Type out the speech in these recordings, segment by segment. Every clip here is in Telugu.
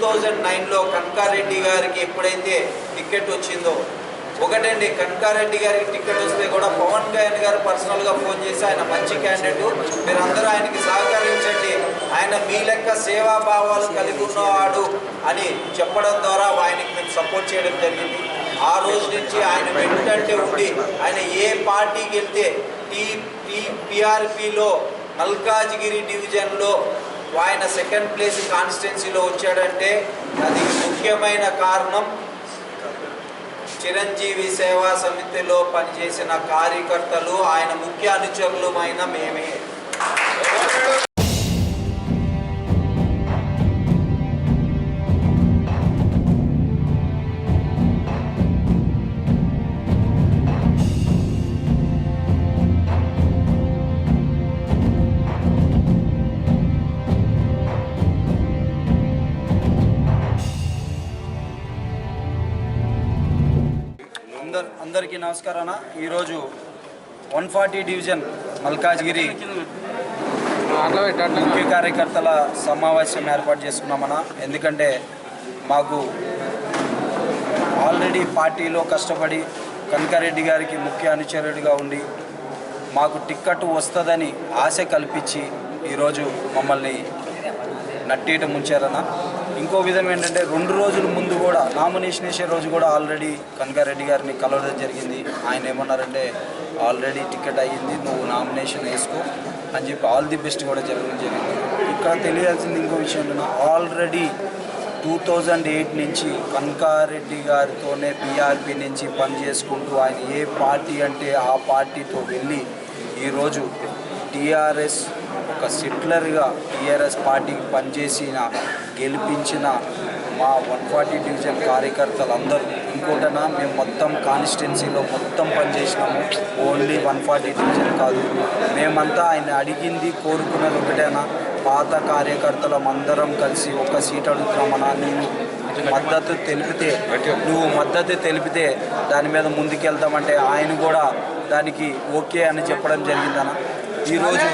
2009లో కనకారెడ్డి గారికి ఎప్పుడైతే టికెట్ వచ్చిందో, ఒకటండి, కనకారెడ్డి గారికి టికెట్ వస్తే కూడా పవన్ కళ్యాణ్ గారు పర్సనల్గా ఫోన్ చేసి ఆయన మంచి క్యాండిడేట్, మీరందరూ ఆయనకి సహకరించండి, ఆయన మీ లెక్క సేవాభావాలు కలిగి ఉన్నవాడు అని చెప్పడం ద్వారా ఆయనకి మేము సపోర్ట్ చేయడం జరిగింది. ఆ రోజు నుంచి ఆయన వెంటంటే ఉండి ఆయన ఏ పార్టీకి వెళ్తే పిఆర్పిలో మల్కాజ్గిరి డివిజన్లో ఆయన సెకండ్ ప్లేస్ కాన్స్టిట్యున్సీలో వచ్చాడంటే అది ముఖ్యమైన కారణం చిరంజీవి సేవా సమితిలో పనిచేసిన కార్యకర్తలు, ఆయన ముఖ్య అనుచరులమైన మేమే. అందరికీ నమస్కారం. ఈరోజు 140 డివిజన్ మల్కాజ్గిరి ముఖ్య కార్యకర్తల సమావేశం ఏర్పాటు చేసుకున్నామన్నా. ఎందుకంటే మాకు ఆల్రెడీ పార్టీలో కష్టపడి కనకారెడ్డి గారికి ముఖ్య అనుచరుడిగా ఉండి మాకు టిక్కెట్ వస్తుందని ఆశ కల్పించి ఈరోజు మమ్మల్ని నట్టేట ముంచారన్న. ఇంకో విధం ఏంటంటే 2 రోజుల ముందు కూడా నామినేషన్ వేసే రోజు కూడా ఆల్రెడీ కనకారెడ్డి గారిని కలవడం జరిగింది. ఆయన ఏమన్నారంటే ఆల్రెడీ టికెట్ అయ్యింది, నువ్వు నామినేషన్ వేసుకో అని చెప్పి ఆల్ ది బెస్ట్ కూడా జరగడం జరిగింది. ఇక్కడ తెలియాల్సింది ఇంకో విషయం ఏంటన్నా, ఆల్రెడీ 2008 నుంచి కనకారెడ్డి గారితోనే పిఆర్పి నుంచి పనిచేసుకుంటూ ఆయన ఏ పార్టీ అంటే ఆ పార్టీతో వెళ్ళి ఈరోజు టీఆర్ఎస్ ఒక సెటిలర్గా టీఆర్ఎస్ పార్టీకి పనిచేసిన గెలిపించిన మా 140 డివిజన్ కార్యకర్తలు అందరూ. ఇంకోటనా, మేము మొత్తం కాన్స్టిట్యున్సీలో మొత్తం పనిచేసినాము, ఓన్లీ 140 డివిజన్ కాదు. మేమంతా ఆయన అడిగింది కోరుకున్నది ఒకటేనా, పాత కార్యకర్తలం అందరం కలిసి ఒక సీట్ అడుగుతున్నామన్నా, నువ్వు మద్దతు తెలిపితే దాని మీద ముందుకెళ్తామంటే ఆయన కూడా దానికి ఓకే అని చెప్పడం జరిగిందన్న. ఈరోజు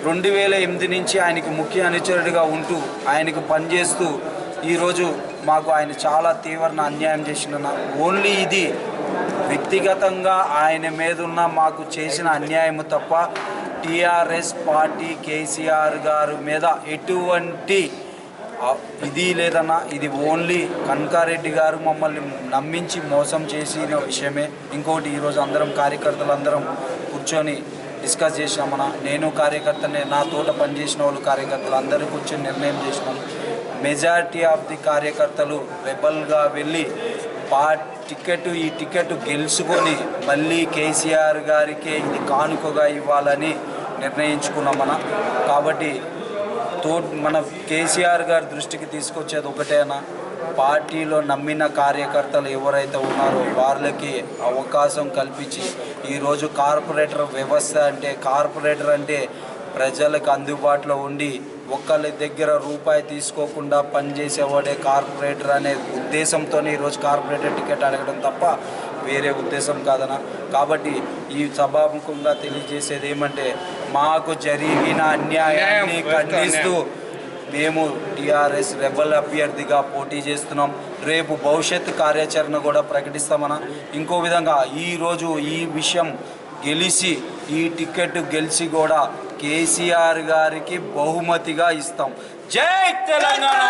2008 నుంచి ఆయనకి ముఖ్య అనుచరుడిగా ఉంటూ ఆయనకు పనిచేస్తూ ఈరోజు మాకు ఆయన చాలా తీవ్ర అన్యాయం చేసిన. ఓన్లీ ఇది వ్యక్తిగతంగా ఆయన మీద ఉన్న మాకు చేసిన అన్యాయం తప్ప టీఆర్ఎస్ పార్టీ కేసీఆర్ గారి మీద ఎటువంటి ఇది లేదన్నా. ఇది ఓన్లీ కనకారెడ్డి గారు మమ్మల్ని నమ్మించి మోసం చేసిన విషయమే. ఇంకోటి, ఈరోజు అందరం కార్యకర్తలు అందరం కూర్చొని డిస్కస్ చేసినామన్నా. నేను కార్యకర్తనే, నా తోట పనిచేసిన వాళ్ళు కార్యకర్తలు అందరూ కూర్చొని నిర్ణయం చేసినాము. మెజారిటీ ఆఫ్ ది కార్యకర్తలు రెబల్గా వెళ్ళి ఈ టికెట్ గెలుచుకొని మళ్ళీ కేసీఆర్ గారికే ఇది కానుకగా ఇవ్వాలని నిర్ణయించుకున్నామన్నా. కాబట్టి మన కేసీఆర్ గారి దృష్టికి తీసుకొచ్చేది ఒకటేనా, పార్టీలో నమ్మిన కార్యకర్తలు ఎవరైతే ఉన్నారో వాళ్ళకి అవకాశం కల్పించి ఈరోజు కార్పొరేటర్ వ్యవస్థ అంటే ప్రజలకు అందుబాటులో ఉండి ఒక్కరి దగ్గర రూపాయి తీసుకోకుండా పనిచేసేవాడే కార్పొరేటర్ అనే ఉద్దేశంతోనే ఈరోజు కార్పొరేటర్ టికెట్ అడగడం తప్ప వేరే ఉద్దేశం కాదనా. కాబట్టి ఈ సభాముఖంగా తెలియజేసేది ఏమంటే, మాకు జరిగిన అన్యాయాన్ని ఖండిస్తూ మేము టీఆర్ఎస్ రెబల్ అభ్యర్థిగా పోటీ చేస్తున్నాం. రేపు భవిష్యత్తు కార్యాచరణ కూడా ప్రకటిస్తామన్నా. ఇంకో విధంగా ఈరోజు ఈ విషయం గెలిచి ఈ టికెట్ గెలిచి కూడా కేసీఆర్ గారికి బహుమతిగా ఇస్తాం. జై తెలంగాణ.